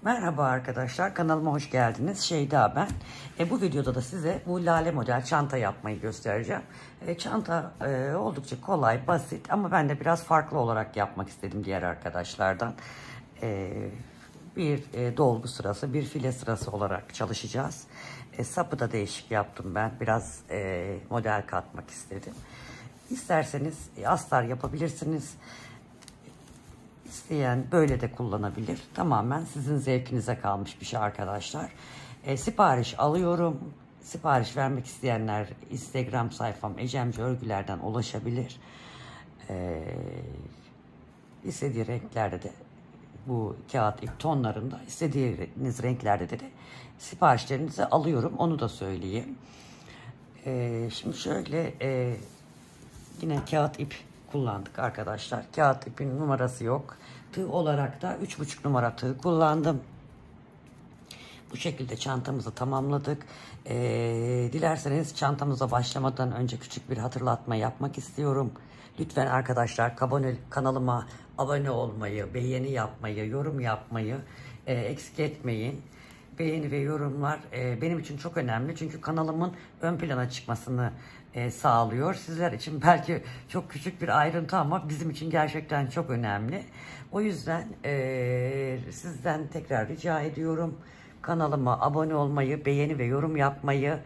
Merhaba arkadaşlar, kanalıma hoş geldiniz. Şeyda ben. Bu videoda da size bu lale model çanta yapmayı göstereceğim. Çanta oldukça kolay, basit ama ben de biraz farklı olarak yapmak istedim diğer arkadaşlardan. Bir dolgu sırası, bir file sırası olarak çalışacağız. Sapı da değişik yaptım ben. Biraz model katmak istedim. İsterseniz astar yapabilirsiniz. İsteyen böyle de kullanabilir. Tamamen sizin zevkinize kalmış bir şey arkadaşlar. Sipariş alıyorum. Sipariş vermek isteyenler Instagram sayfam Ecemci Örgüler'den ulaşabilir. İstediği renklerde de bu kağıt ip tonlarında istediğiniz renklerde de siparişlerinizi alıyorum. Onu da söyleyeyim. Şimdi şöyle yine kağıt ip kullandık arkadaşlar. Kağıt ipin numarası yok. Tığ olarak da 3,5 numara tığ kullandım. Bu şekilde çantamızı tamamladık. Dilerseniz çantamıza başlamadan önce küçük bir hatırlatma yapmak istiyorum. Lütfen arkadaşlar kanalıma abone olmayı, beğeni yapmayı, yorum yapmayı eksik etmeyin. Beğeni ve yorumlar benim için çok önemli. Çünkü kanalımın ön plana çıkmasını sağlıyor. Sizler için belki çok küçük bir ayrıntı ama bizim için gerçekten çok önemli. O yüzden sizden tekrar rica ediyorum. Kanalıma abone olmayı, beğeni ve yorum yapmayı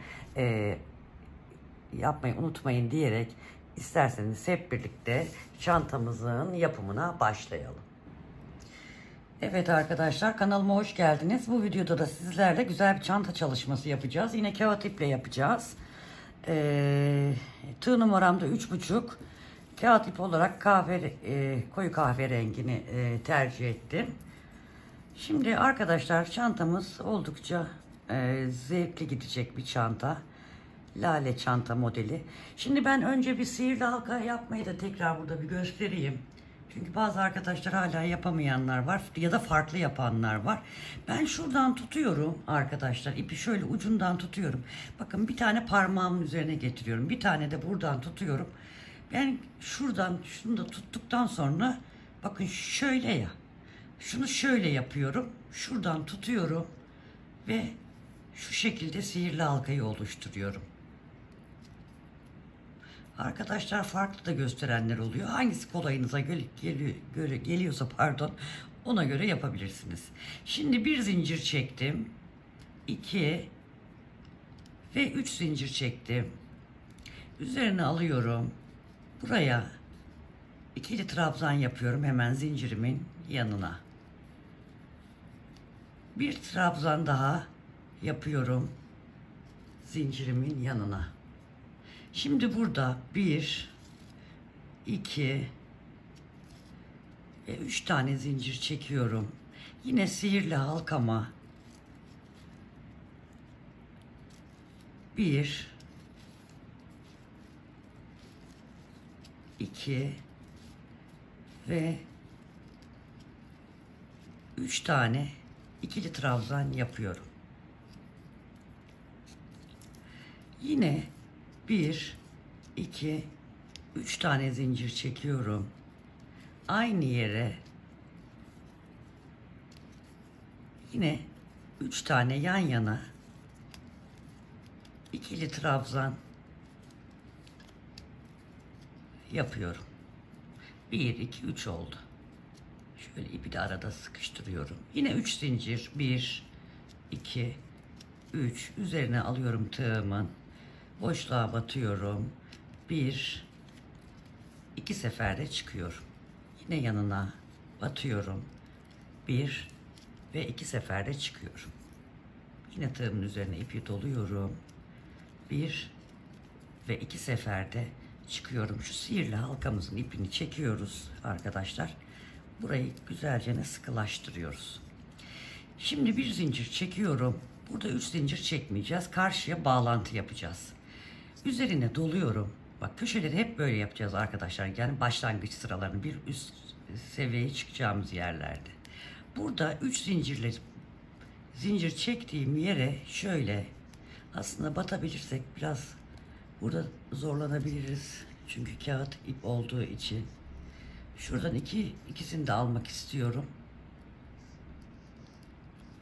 unutmayın diyerek isterseniz hep birlikte çantamızın yapımına başlayalım. Evet arkadaşlar, kanalıma hoş geldiniz. Bu videoda da sizlerle güzel bir çanta çalışması yapacağız. Yine kağıt iple yapacağız. Tığ numaram da 3,5. Kağıt ip olarak koyu kahverengini tercih ettim. Şimdi arkadaşlar çantamız oldukça zevkli gidecek bir çanta. Lale çanta modeli. Şimdi ben önce bir sihirli halka yapmayı da tekrar burada bir göstereyim. Çünkü bazı arkadaşlar hala yapamayanlar var ya da farklı yapanlar var. Ben şuradan tutuyorum arkadaşlar. İpi şöyle ucundan tutuyorum. Bakın bir tane parmağımın üzerine getiriyorum. Bir tane de buradan tutuyorum. Ben şuradan şunu da tuttuktan sonra bakın şöyle ya. Şunu şöyle yapıyorum. Şuradan tutuyorum ve şu şekilde sihirli halkayı oluşturuyorum. Arkadaşlar farklı da gösterenler oluyor. Hangisi kolayınıza geliyorsa pardon, ona göre yapabilirsiniz. Şimdi bir zincir çektim. 2 ve 3 zincir çektim. Üzerine alıyorum. Buraya ikili trabzan yapıyorum hemen zincirimin yanına. Bir trabzan daha yapıyorum zincirimin yanına. Şimdi burada 1, 2 ve 3 tane zincir çekiyorum. Yine sihirli halkama 1, 2 ve 3 tane ikili trabzan yapıyorum. Yine 1, 2, 3 tane zincir çekiyorum. Aynı yere yine 3 tane yan yana ikili trabzan yapıyorum. 1, 2, 3 oldu. Şöyle ipi de arada sıkıştırıyorum. Yine 3 zincir. 1, 2, 3. Üzerine alıyorum tığımın. Boşluğa batıyorum. 1, 2 seferde çıkıyorum. Yine yanına batıyorum. 1 ve 2 seferde çıkıyorum. Yine tığımın üzerine ipi doluyorum. 1 ve 2 seferde çıkıyorum. Şu sihirli halkamızın ipini çekiyoruz arkadaşlar. Burayı güzelce sıkılaştırıyoruz. Şimdi bir zincir çekiyorum. Burada 3 zincir çekmeyeceğiz. Karşıya bağlantı yapacağız. Üzerine doluyorum. Bak köşeleri hep böyle yapacağız arkadaşlar. Yani başlangıç sıralarını bir üst seviyeye çıkacağımız yerlerde. Burada 3 zincir çektiğim yere şöyle aslında batabilirsek biraz burada zorlanabiliriz. Çünkü kağıt ip olduğu için. Şuradan ikisini de almak istiyorum.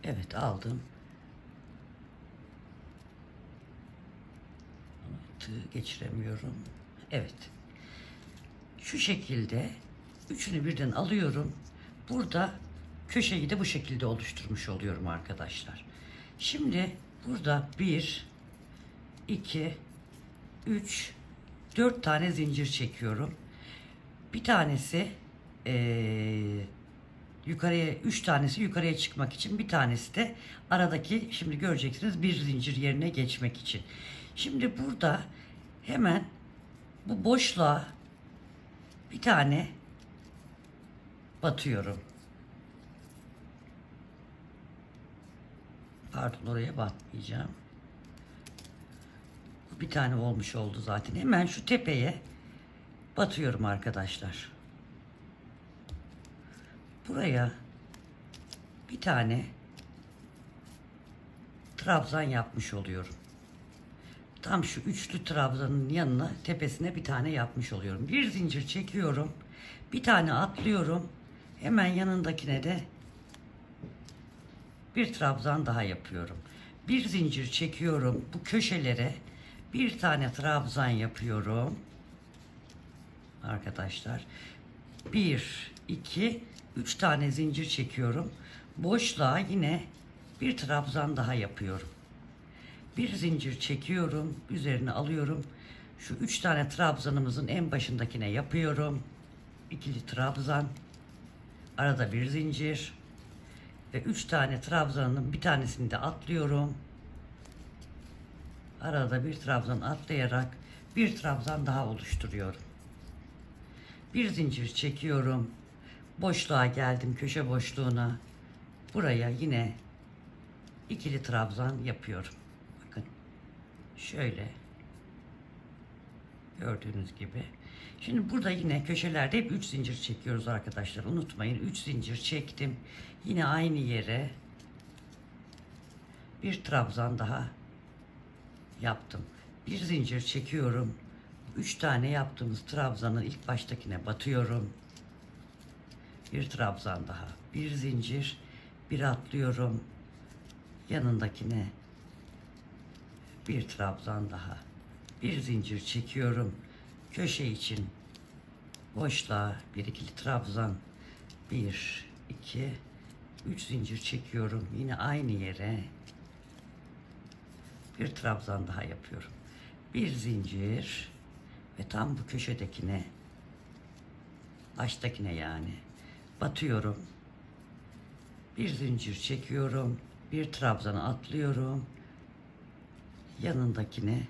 Evet, aldım. Tığ geçiremiyorum. Evet. Şu şekilde üçünü birden alıyorum. Burada köşeyi de bu şekilde oluşturmuş oluyorum arkadaşlar. Şimdi burada 1, 2, 3, 4 tane zincir çekiyorum. Bir tanesi yukarıya, 3 tanesi yukarıya çıkmak için, bir tanesi de aradaki, şimdi göreceksiniz, bir zincir yerine geçmek için. Şimdi burada hemen bu boşluğa bir tane batıyorum. Pardon, oraya batmayacağım. Bir tane olmuş oldu zaten. Hemen şu tepeye batıyorum arkadaşlar. Buraya bir tane trabzan yapmış oluyorum. Tam şu üçlü trabzanın yanına, tepesine bir tane yapmış oluyorum. Bir zincir çekiyorum. Bir tane atlıyorum. Hemen yanındakine de bir trabzan daha yapıyorum. Bir zincir çekiyorum. Bu köşelere bir tane trabzan yapıyorum. Arkadaşlar. 1, 2, 3 tane zincir çekiyorum. Boşluğa yine bir trabzan daha yapıyorum. Bir zincir çekiyorum. Üzerine alıyorum. Şu 3 tane trabzanımızın en başındakine yapıyorum. İkili trabzan. Arada bir zincir. Ve 3 tane trabzanın bir tanesini de atlıyorum. Arada bir trabzan atlayarak bir trabzan daha oluşturuyorum. Bir zincir çekiyorum. Boşluğa geldim, köşe boşluğuna. Buraya yine ikili trabzan yapıyorum. Bakın. Şöyle. Gördüğünüz gibi. Şimdi burada yine köşelerde hep 3 zincir çekiyoruz arkadaşlar. Unutmayın, 3 zincir çektim. Yine aynı yere bir trabzan daha yaptım. Bir zincir çekiyorum. 3 tane yaptığımız trabzanın ilk baştakine batıyorum. Bir trabzan daha. Bir zincir. Bir atlıyorum. Yanındakine bir trabzan daha. Bir zincir çekiyorum. Köşe için boşluğa bir ikili trabzan. 1, 2, 3 zincir çekiyorum. Yine aynı yere bir trabzan daha yapıyorum. Bir zincir ve tam bu köşedekine, baştakine yani batıyorum. Bir zincir çekiyorum. Bir trabzanı atlıyorum. Yanındakine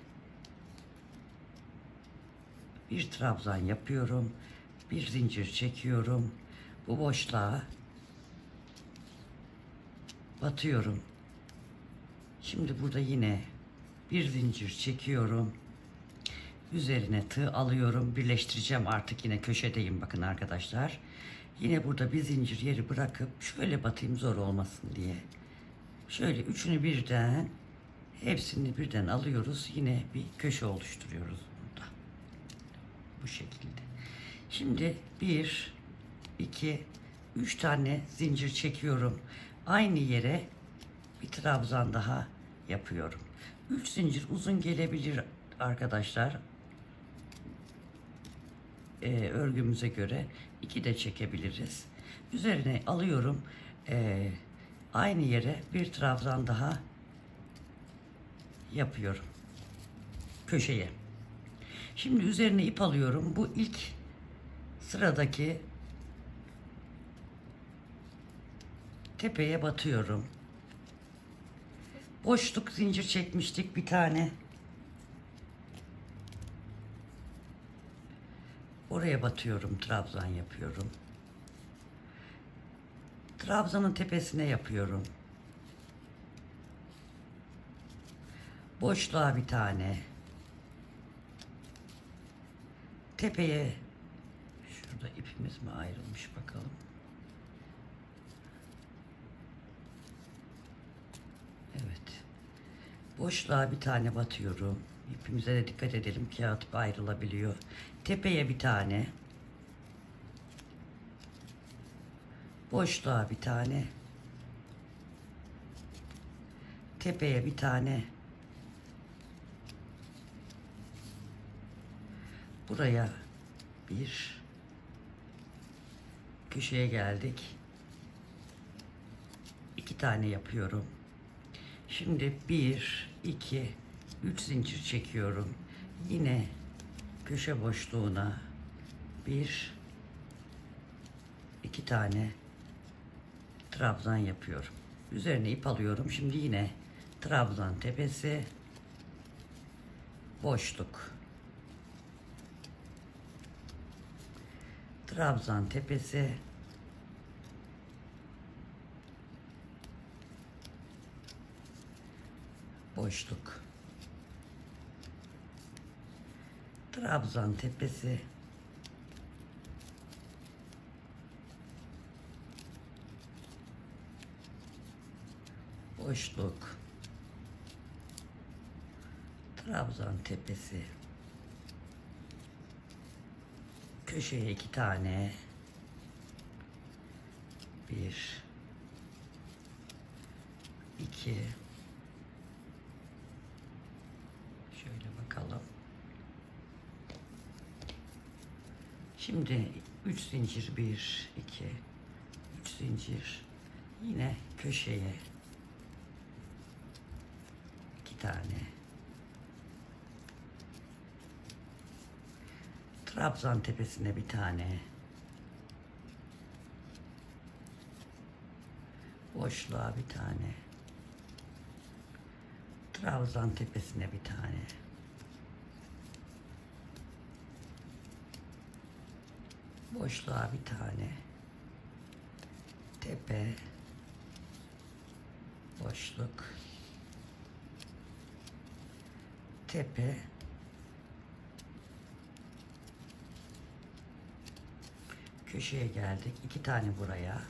bir trabzan yapıyorum. Bir zincir çekiyorum. Bu boşluğa batıyorum. Şimdi burada yine bir zincir çekiyorum. Üzerine tığ alıyorum. Birleştireceğim artık, yine köşedeyim bakın arkadaşlar. Yine burada bir zincir yeri bırakıp şöyle batayım, zor olmasın diye. Şöyle üçünü birden, hepsini birden alıyoruz. Yine bir köşe oluşturuyoruz burada. Bu şekilde. Şimdi 1, 2, 3 tane zincir çekiyorum. Aynı yere bir trabzan daha yapıyorum. 3 zincir uzun gelebilir arkadaşlar. Örgümüze göre 2 de çekebiliriz. Üzerine alıyorum. Aynı yere bir trabzan daha yapıyorum. Köşeye. Şimdi üzerine ip alıyorum. Bu ilk sıradaki tepeye batıyorum. Boşluk zincir çekmiştik bir tane. Oraya batıyorum, trabzan yapıyorum. Trabzanın tepesine yapıyorum. Boşluğa bir tane. Tepeye, şurada ipimiz mi ayrılmış bakalım. Evet. Boşluğa bir tane batıyorum. İpimize de dikkat edelim, kağıt ayrılabiliyor. Tepeye bir tane. Boşluğa bir tane. tepeye bir tane, buraya bir, köşeye geldik. 2 tane yapıyorum. Şimdi 1, 2, 3 zincir çekiyorum. Yine köşe boşluğuna 1, 2 tane trabzan yapıyorum. Üzerine ip alıyorum. Şimdi yine trabzan tepesi, boşluk, trabzan tepesi, boşluk, trabzan tepesi, boşluk, trabzan tepesi, köşeye 2 tane, 1, 2, şöyle bakalım. Şimdi 3 zincir, 1, 2, 3 zincir, yine köşeye 2 tane, trabzan tepesine bir tane, boşluğa bir tane, trabzan tepesine bir tane, boşluğa bir tane, tepe, boşluk, tepe, köşeye geldik. 2 tane buraya,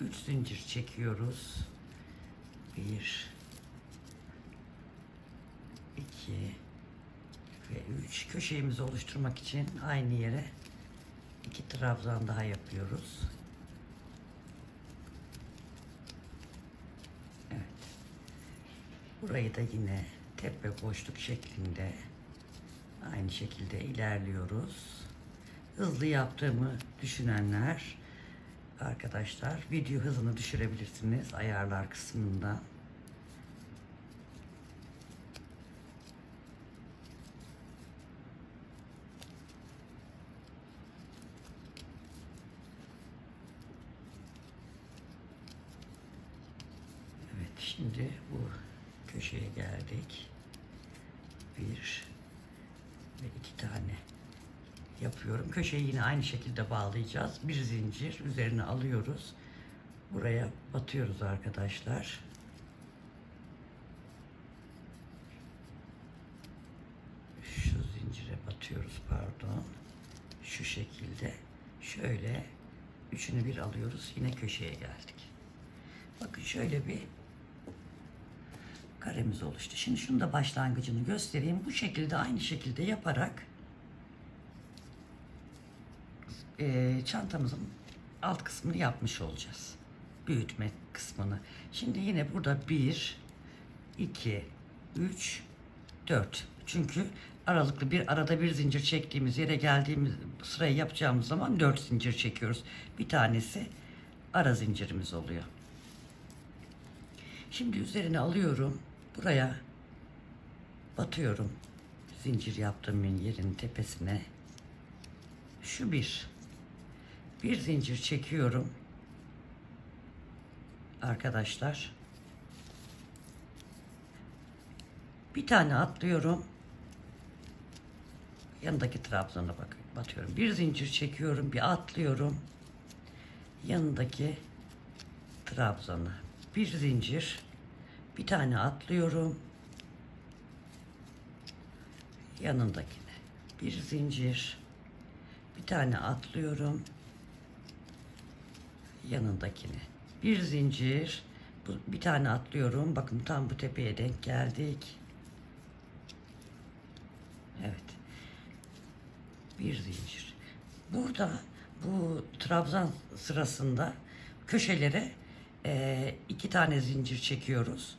üç zincir çekiyoruz. 1, 2 ve 3. Köşemizi oluşturmak için aynı yere 2 trabzan daha yapıyoruz. Evet. Burayı da yine tepe boşluk şeklinde aynı şekilde ilerliyoruz. Hızlı yaptığımı düşünenler arkadaşlar video hızını düşürebilirsiniz ayarlar kısmında. Evet, şimdi bu köşeye geldik. 1 ve 2 tane yapıyorum. Köşeyi yine aynı şekilde bağlayacağız. Bir zincir üzerine alıyoruz. Buraya batıyoruz arkadaşlar. Şu zincire batıyoruz, pardon. Şu şekilde şöyle üçünü bir alıyoruz. Yine köşeye geldik. Bakın şöyle bir karemiz oluştu. Şimdi şunu da başlangıcını göstereyim. Bu şekilde aynı şekilde yaparak çantamızın alt kısmını yapmış olacağız. Büyütme kısmını. Şimdi yine burada 1, 2, 3, 4. Çünkü aralıklı bir arada bir zincir çektiğimiz yere geldiğimiz sırayı yapacağımız zaman 4 zincir çekiyoruz. Bir tanesi ara zincirimiz oluyor. Şimdi üzerine alıyorum. Buraya batıyorum. Zincir yaptığım yerin tepesine. Şu bir zincir çekiyorum. Arkadaşlar. Bir tane atlıyorum. Yanındaki trabzana batıyorum. Bir zincir çekiyorum. Bir atlıyorum. Yanındaki trabzana. Bir zincir. Bir tane atlıyorum. Yanındakine. Bir zincir. Bir tane atlıyorum. Yanındakine. Bir zincir. Bir tane atlıyorum. Bakın tam bu tepeye denk geldik. Evet. Bir zincir. Burada bu trabzan sırasında köşelere iki tane zincir çekiyoruz.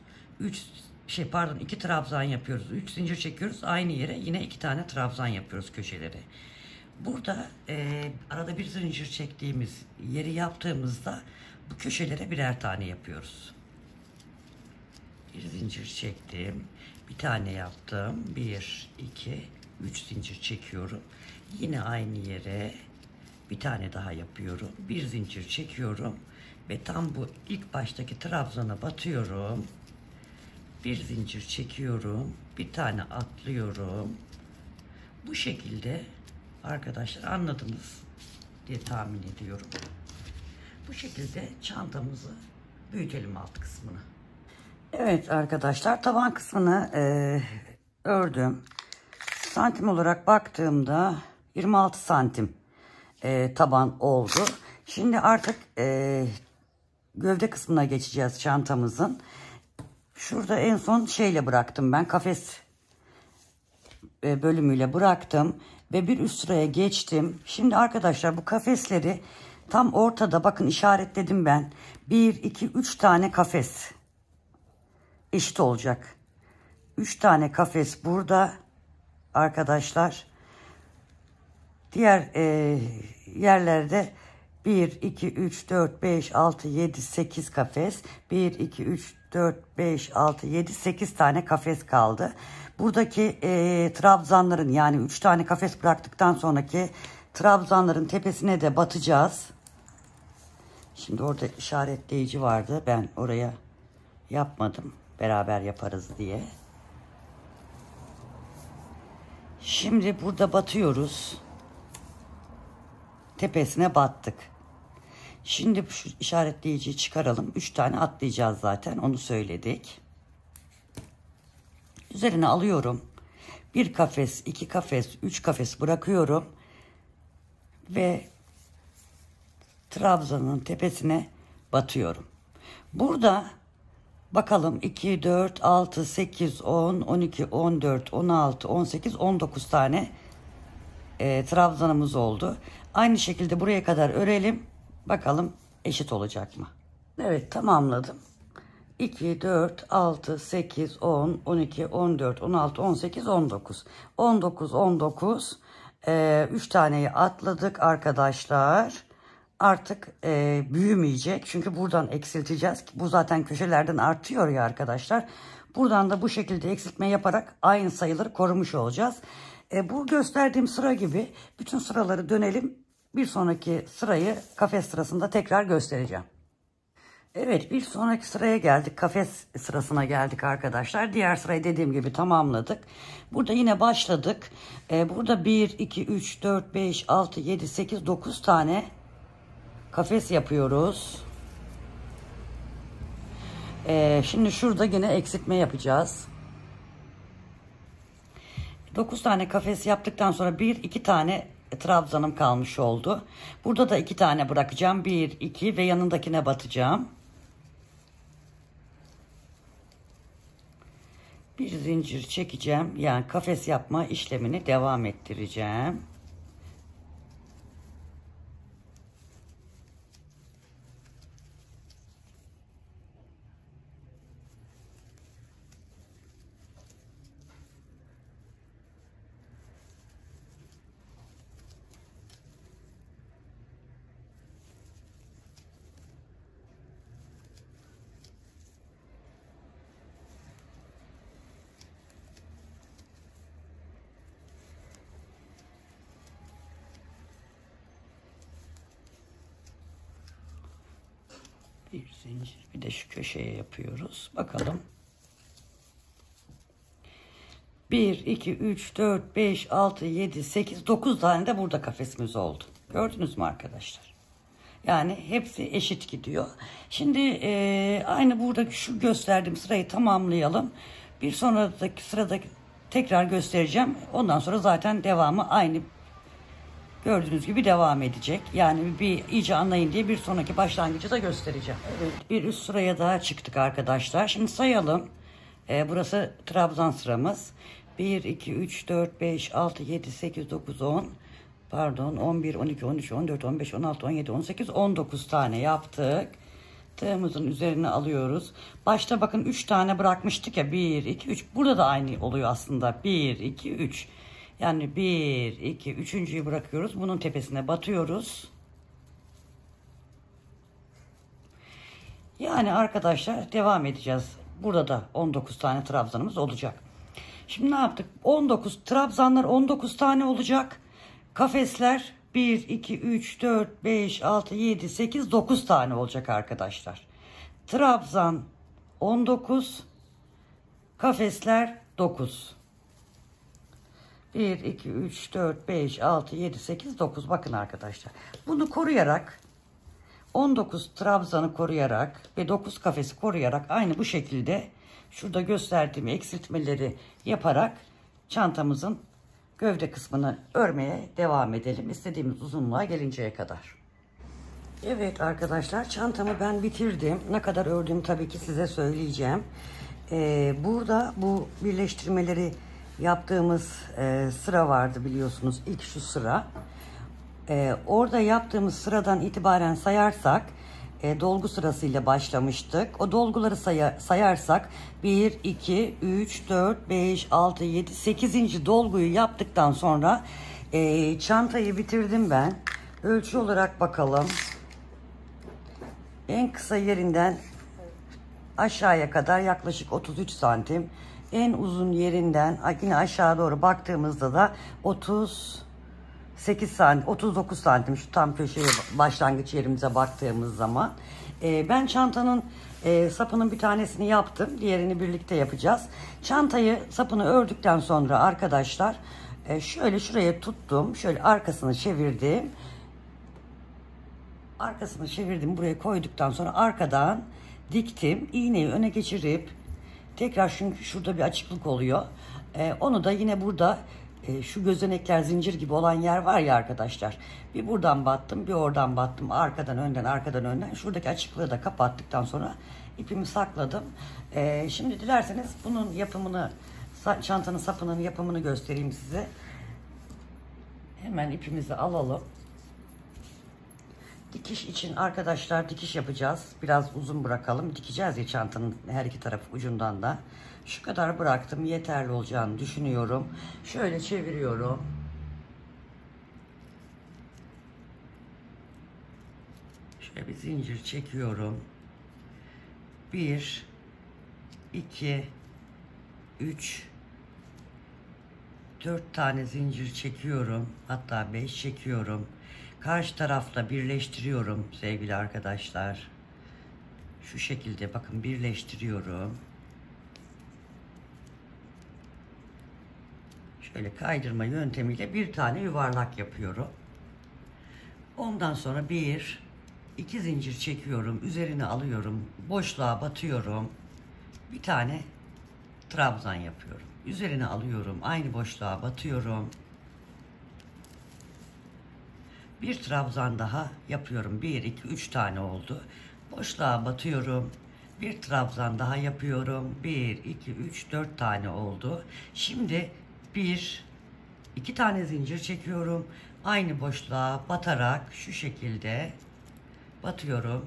İki trabzan yapıyoruz. 3 zincir çekiyoruz. Aynı yere yine iki tane trabzan yapıyoruz köşeleri. Burada arada bir zincir çektiğimiz yeri yaptığımızda bu köşelere birer tane yapıyoruz. Bir zincir çektim. Bir tane yaptım. 1, 2, 3 zincir çekiyorum. Yine aynı yere bir tane daha yapıyorum. Bir zincir çekiyorum. Ve tam bu ilk baştaki trabzana batıyorum. Bir zincir çekiyorum. Bir tane atlıyorum. Bu şekilde arkadaşlar anladınız diye tahmin ediyorum. Bu şekilde çantamızı büyütelim alt kısmını. Evet arkadaşlar, taban kısmını ördüm. Santim olarak baktığımda 26 santim taban oldu. Şimdi artık gövde kısmına geçeceğiz çantamızın. Şurada en son şeyle bıraktım, ben kafes bölümüyle bıraktım ve bir üst sıraya geçtim. Şimdi arkadaşlar bu kafesleri tam ortada bakın işaretledim ben. 1, 2, 3 tane kafes eşit olacak. 3 tane kafes burada arkadaşlar. Diğer yerlerde 1, 2, 3, 4, 5, 6, 7, 8 kafes. 1, 2, 3, 4, 5, 6, 7, 8 tane kafes kaldı. Buradaki trabzanların, yani 3 tane kafes bıraktıktan sonraki trabzanların tepesine de batacağız. Şimdi orada işaretleyici vardı. Ben oraya yapmadım. Beraber yaparız diye. Şimdi burada batıyoruz. Tepesine battık. Şimdi şu işaretleyiciyi çıkaralım. 3 tane atlayacağız zaten. Onu söyledik. Üzerine alıyorum. 1 kafes, 2 kafes, 3 kafes bırakıyorum. Ve trabzanın tepesine batıyorum. Burada bakalım 2, 4, 6, 8, 10, 12, 14, 16, 18, 19 tane trabzanımız oldu. Aynı şekilde buraya kadar örelim. Bakalım eşit olacak mı? Evet, tamamladım. 2, 4, 6, 8, 10, 12, 14, 16, 18, 19. 19, 19. 3 taneyi atladık arkadaşlar. Artık büyümeyecek. Çünkü buradan eksilteceğiz. Bu zaten köşelerden artıyor ya arkadaşlar. Buradan da bu şekilde eksiltme yaparak aynı sayıları korumuş olacağız. Bu gösterdiğim sıra gibi bütün sıraları dönelim. Bir sonraki sırayı kafes sırasında tekrar göstereceğim. Evet, bir sonraki sıraya geldik. Kafes sırasına geldik arkadaşlar. Diğer sırayı dediğim gibi tamamladık. Burada yine başladık. Burada 1, 2, 3, 4, 5, 6, 7, 8, 9 tane kafes yapıyoruz. Şimdi şurada yine eksiltme yapacağız. 9 tane kafes yaptıktan sonra 1, 2 tane trabzanım kalmış oldu. Burada da 2 tane bırakacağım. 1, 2 ve yanındakine batacağım. Bir zincir çekeceğim. Yani kafes yapma işlemini devam ettireceğim. Bir zincir, bir de şu köşeye yapıyoruz. Bakalım. 1, 2, 3, 4, 5, 6, 7, 8, 9 tane de burada kafesimiz oldu. Gördünüz mü arkadaşlar? Yani hepsi eşit gidiyor. Şimdi aynı buradaki şu gösterdiğim sırayı tamamlayalım. Bir sonraki sırada tekrar göstereceğim. Ondan sonra zaten devamı aynı. Gördüğünüz gibi devam edecek. Yani bir iyice anlayın diye bir sonraki başlangıcı da göstereceğim. Evet, bir üst sıraya daha çıktık arkadaşlar. Şimdi sayalım. Burası trabzan sıramız. 1, 2, 3, 4, 5, 6, 7, 8, 9, 10. Pardon, 11, 12, 13, 14, 15, 16, 17, 18, 19 tane yaptık. Tığımızın üzerine alıyoruz. Başta bakın 3 tane bırakmıştık ya. 1, 2, 3. Burada da aynı oluyor aslında. 1, 2, 3. Yani 1, 2, üçüncüyü bırakıyoruz. Bunun tepesine batıyoruz. Yani arkadaşlar devam edeceğiz. Burada da 19 tane trabzanımız olacak. Şimdi ne yaptık? 19 trabzanlar 19 tane olacak. Kafesler 1, 2, 3, 4, 5, 6, 7, 8, 9 tane olacak arkadaşlar. Trabzan 19, kafesler 9. 1, 2, 3, 4, 5, 6, 7, 8, 9. Bakın arkadaşlar. Bunu koruyarak 19 trabzanı koruyarak ve 9 kafesi koruyarak aynı bu şekilde şurada gösterdiğim eksiltmeleri yaparak çantamızın gövde kısmını örmeye devam edelim. İstediğimiz uzunluğa gelinceye kadar. Evet arkadaşlar, çantamı ben bitirdim. Ne kadar ördüğümü tabii ki size söyleyeceğim. Burada bu birleştirmeleri yaptığımız sıra vardı biliyorsunuz. İlk şu sıra. Orada yaptığımız sıradan itibaren sayarsak dolgu sırasıyla başlamıştık. O dolguları sayarsak 1, 2, 3, 4, 5, 6, 7, 8. dolguyu yaptıktan sonra çantayı bitirdim ben. Ölçü olarak bakalım. En kısa yerinden aşağıya kadar yaklaşık 33 santim. En uzun yerinden yine aşağı doğru baktığımızda da 38 santim, 39 santim şu tam köşeye başlangıç yerimize baktığımız zaman. Ben çantanın sapının bir tanesini yaptım. Diğerini birlikte yapacağız. Çantayı sapını ördükten sonra arkadaşlar şöyle şuraya tuttum. Şöyle arkasını çevirdim. Arkasını çevirdim. Buraya koyduktan sonra arkadan diktim. İğneyi öne geçirip tekrar, çünkü şurada bir açıklık oluyor. Onu da yine burada şu gözenekler zincir gibi olan yer var ya arkadaşlar. Bir buradan battım, bir oradan battım. Arkadan önden, arkadan önden. Şuradaki açıklığı da kapattıktan sonra ipimi sakladım. Şimdi dilerseniz bunun yapımını, çantanın sapının yapımını göstereyim size. Hemen ipimizi alalım. Dikiş için arkadaşlar dikiş yapacağız. Biraz uzun bırakalım. Dikeceğiz ya çantanın her iki tarafı ucundan da. Şu kadar bıraktım. Yeterli olacağını düşünüyorum. Şöyle çeviriyorum. Şöyle bir zincir çekiyorum. 1, 2, 3, 4 tane zincir çekiyorum. Hatta 5 çekiyorum. Karşı tarafla birleştiriyorum sevgili arkadaşlar. Şu şekilde bakın birleştiriyorum. Şöyle kaydırma yöntemiyle bir tane yuvarlak yapıyorum. Ondan sonra 1, 2 zincir çekiyorum. Üzerine alıyorum. Boşluğa batıyorum. Bir tane trabzan yapıyorum. Üzerine alıyorum. Aynı boşluğa batıyorum. Bir trabzan daha yapıyorum. 1, 2, 3 tane oldu. Boşluğa batıyorum. Bir trabzan daha yapıyorum. 1, 2, 3, 4 tane oldu. Şimdi 1, 2 tane zincir çekiyorum. Aynı boşluğa batarak şu şekilde batıyorum.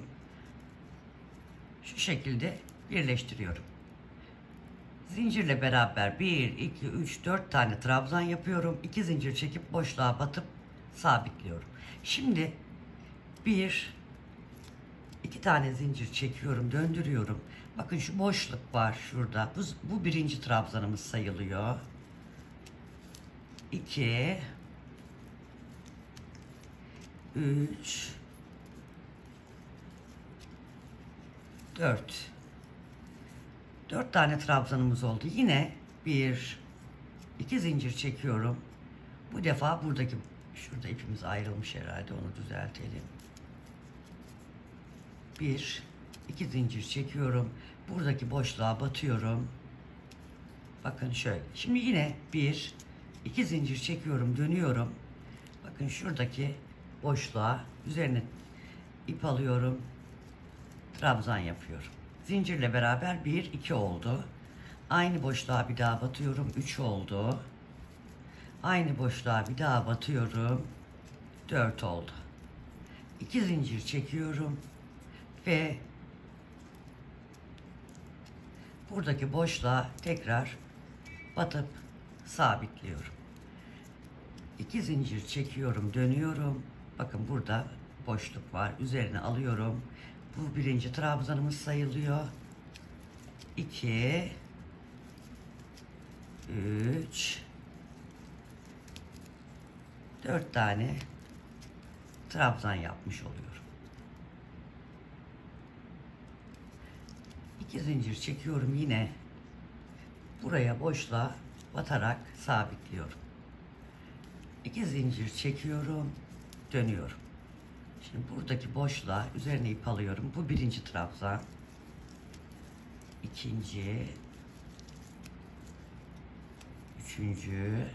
Şu şekilde birleştiriyorum. Zincirle beraber 1, 2, 3, 4 tane trabzan yapıyorum. 2 zincir çekip boşluğa batıp sabitliyorum. Şimdi 1, 2 tane zincir çekiyorum, döndürüyorum. Bakın şu boşluk var şurada. Bu birinci trabzanımız sayılıyor. 2, 3, 4. 4 tane trabzanımız oldu. Yine 1, 2 zincir çekiyorum. Bu defa buradaki, şurada ipimiz ayrılmış herhalde, onu düzeltelim. 1, 2 zincir çekiyorum. Buradaki boşluğa batıyorum. Bakın şöyle. Şimdi yine 1, 2 zincir çekiyorum, dönüyorum. Bakın şuradaki boşluğa üzerine ip alıyorum. Trabzan yapıyorum. Zincirle beraber 1, 2 oldu. Aynı boşluğa bir daha batıyorum. 3 oldu. Aynı boşluğa bir daha batıyorum. 4 oldu. 2 zincir çekiyorum ve buradaki boşluğa tekrar batıp sabitliyorum. 2 zincir çekiyorum, dönüyorum. Bakın burada boşluk var. Üzerine alıyorum. Bu birinci trabzanımız sayılıyor. 2 3 4 tane trabzan yapmış oluyorum. 2 zincir çekiyorum, yine buraya boşluğa batarak sabitliyorum. 2 zincir çekiyorum, dönüyorum. Şimdi buradaki boşluğa üzerine ip alıyorum. Bu birinci trabzan, ikinci, üçüncü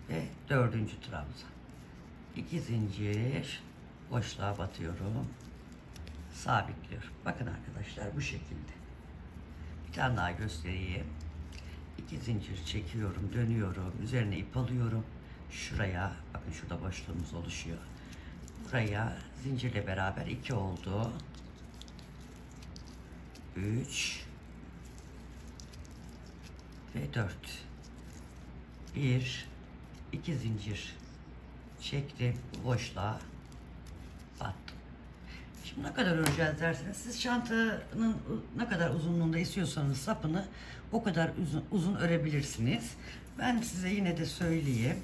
ve dördüncü trabzan. 2 zincir boşluğa batıyorum, sabitliyorum. Bakın arkadaşlar, bu şekilde. Bir tane daha göstereyim. 2 zincir çekiyorum, dönüyorum, üzerine ip alıyorum. Şuraya, bakın şurada boşluğumuz oluşuyor. Buraya zincirle beraber 2 oldu. 3 ve 4. 1 2 zincir çektim, boşluğa battım. Şimdi ne kadar öreceğiz derseniz, siz çantanın ne kadar uzunluğunda istiyorsanız sapını o kadar uzun örebilirsiniz. Ben size yine de söyleyeyim.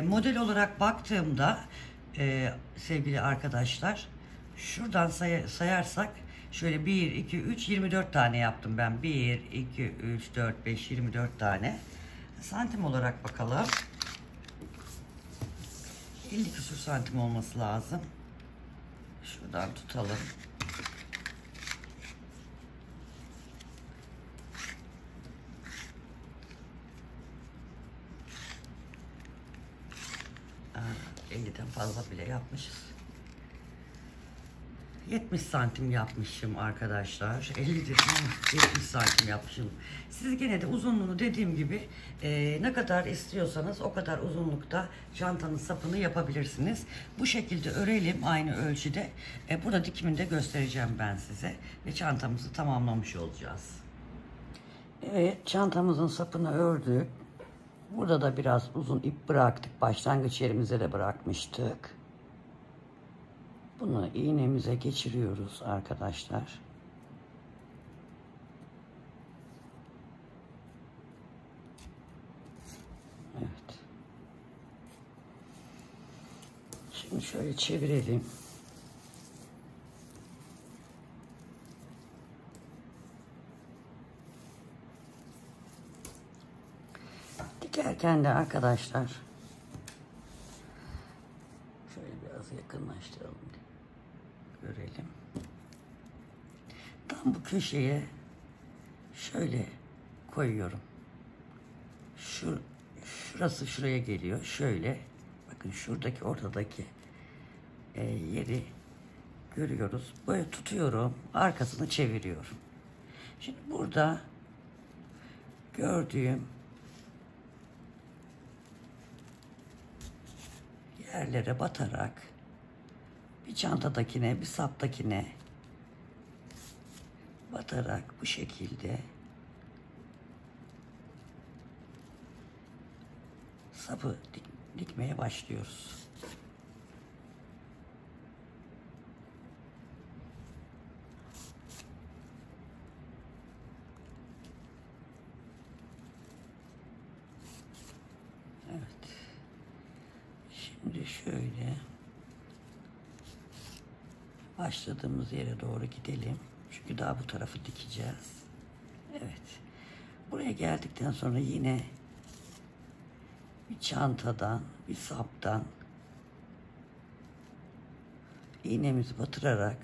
Model olarak baktığımda sevgili arkadaşlar, şuradan sayarsak şöyle 1 2 3 24 tane yaptım ben. 1 2 3 4 5 24 tane. Santim olarak bakalım. 50 küsur santim olması lazım. Şuradan tutalım. Aa, 50'den fazla bile yapmışız. 70 santim yapmışım arkadaşlar. 50 dedim ama 70 santim yapmışım. Siz gene de uzunluğunu dediğim gibi ne kadar istiyorsanız o kadar uzunlukta çantanın sapını yapabilirsiniz. Bu şekilde örelim aynı ölçüde. Burada dikimini de göstereceğim ben size. Ve çantamızı tamamlamış olacağız. Evet, çantamızın sapını ördük. Burada da biraz uzun ip bıraktık. Başlangıç yerimize de bırakmıştık. Bunu iğnemize geçiriyoruz arkadaşlar. Evet. Şimdi şöyle çevirelim. Dikerken de arkadaşlar şöyle biraz yakınlaştıralım. Görelim. Tam bu köşeye şöyle koyuyorum. Şurası şuraya geliyor. Şöyle bakın, şuradaki ortadaki yeri görüyoruz. Böyle tutuyorum. Arkasını çeviriyorum. Şimdi burada gördüğüm yerlere batarak bir çantadakine, bir saptakine batarak bu şekilde sapı dikmeye başlıyoruz. Evet. Şimdi şöyle başladığımız yere doğru gidelim. Çünkü daha bu tarafı dikeceğiz. Evet. Buraya geldikten sonra yine bir çantadan, bir saptan iğnemizi batırarak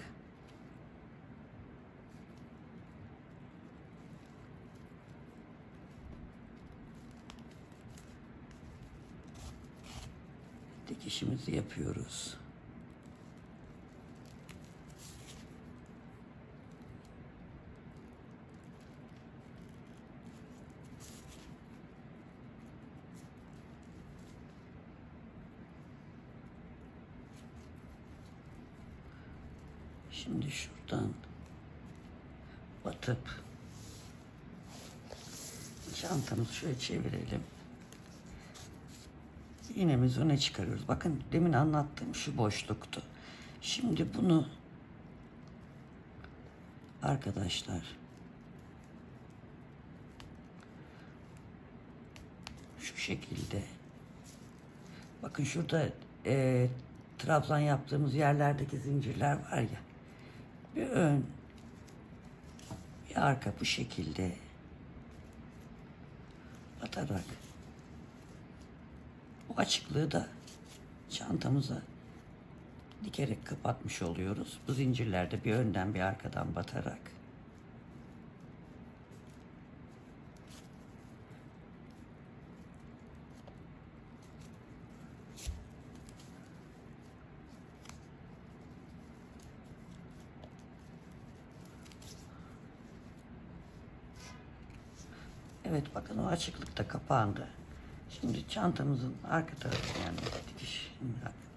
dikişimizi yapıyoruz. Şimdi şuradan batıp çantamızı şöyle çevirelim. İğnemizi öne çıkarıyoruz. Bakın demin anlattığım şu boşluktu. Şimdi bunu arkadaşlar şu şekilde, bakın şurada trabzan yaptığımız yerlerdeki zincirler var ya, bir ön bir arka bu şekilde batarak bu açıklığı da çantamıza dikerek kapatmış oluyoruz. Bu zincirlerde bir önden bir arkadan batarak. Evet, bakın o açıklık da kapandı. Şimdi çantamızın arka tarafı, yani dikiş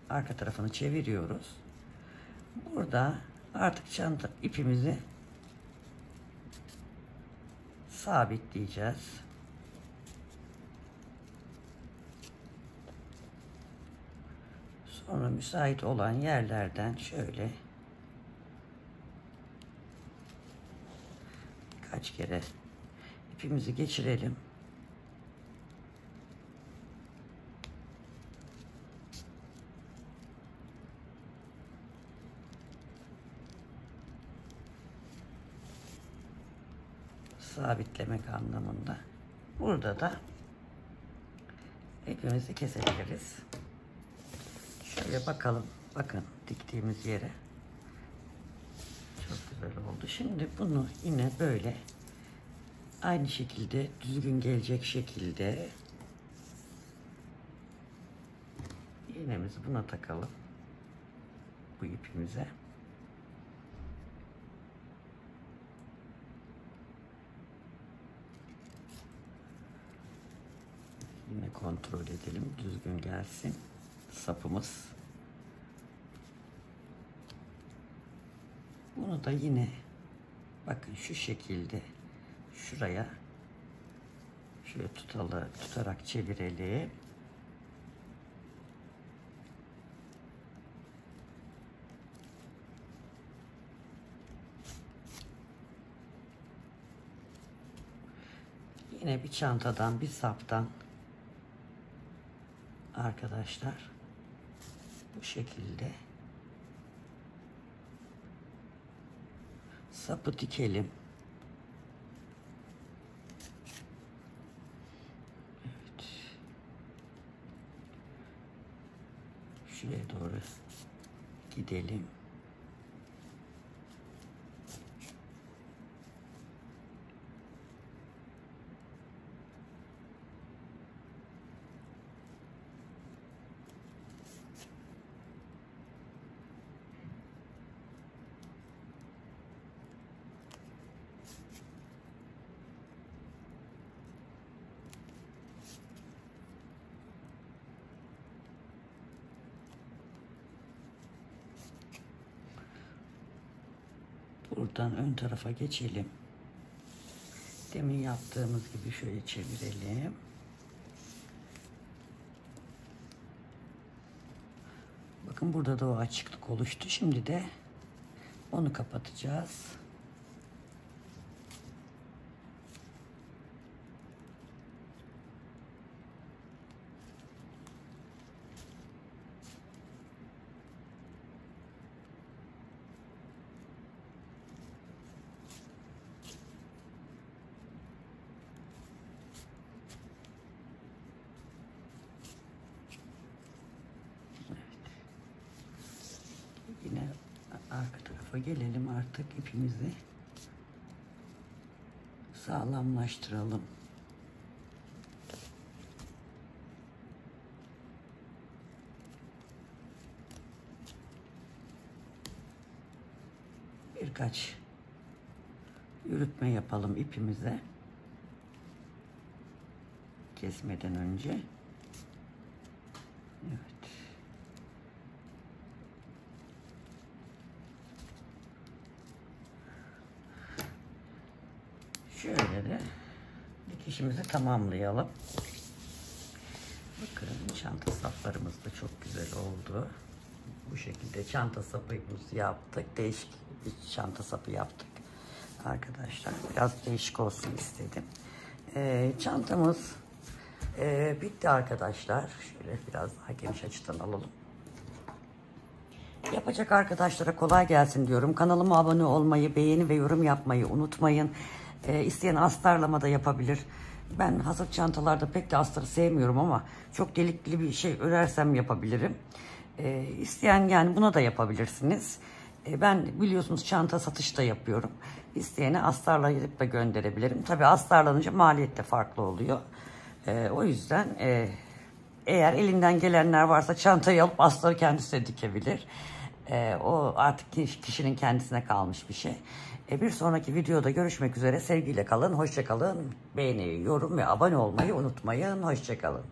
arka tarafını çeviriyoruz. Burada artık çanta ipimizi sabitleyeceğiz. Sonra müsait olan yerlerden şöyle birkaç kere ipimizi geçirelim. Sabitlemek anlamında. Burada da ipimizi kesebiliriz. Şöyle bakalım. Bakın diktiğimiz yere. Çok güzel oldu. Şimdi bunu yine böyle aynı şekilde düzgün gelecek şekilde iğnemizi buna takalım. Bu ipimize. Yine kontrol edelim. Düzgün gelsin sapımız. Bunu da yine bakın şu şekilde şuraya şöyle tutarak çevirelim. Yine bir çantadan, bir saptan arkadaşlar bu şekilde sapı dikelim. Evet. Şuraya doğru gidelim. Buradan ön tarafa geçelim. Demin yaptığımız gibi şöyle çevirelim. Bakın burada da o açıklık oluştu. Şimdi de onu kapatacağız. Yine arka tarafa gelelim, artık ipimizi sağlamlaştıralım. Birkaç yürütme yapalım ipimize kesmeden önce. Evet. Şöyle de dikişimizi tamamlayalım. Bakın çanta saplarımız da çok güzel oldu. Bu şekilde çanta sapımızı yaptık. Değişik bir çanta sapı yaptık. Arkadaşlar biraz değişik olsun istedim. Çantamız bitti arkadaşlar. Şöyle biraz daha geniş açıdan alalım. Yapacak arkadaşlara kolay gelsin diyorum. Kanalıma abone olmayı, beğeni ve yorum yapmayı unutmayın. İsteyen astarlama da yapabilir. Ben hazır çantalarda pek de astarı sevmiyorum ama çok delikli bir şey örersem yapabilirim. İsteyen yani buna da yapabilirsiniz. Ben biliyorsunuz çanta satış da yapıyorum. İsteyene astarlayıp da gönderebilirim. Tabii astarlanınca maliyet de farklı oluyor. O yüzden eğer elinden gelenler varsa çantayı alıp astarı kendisi de dikebilir. O artık kişinin kendisine kalmış bir şey. Bir sonraki videoda görüşmek üzere. Sevgiyle kalın, hoşça kalın. Beğeni, yorum ve abone olmayı unutmayın. Hoşça kalın.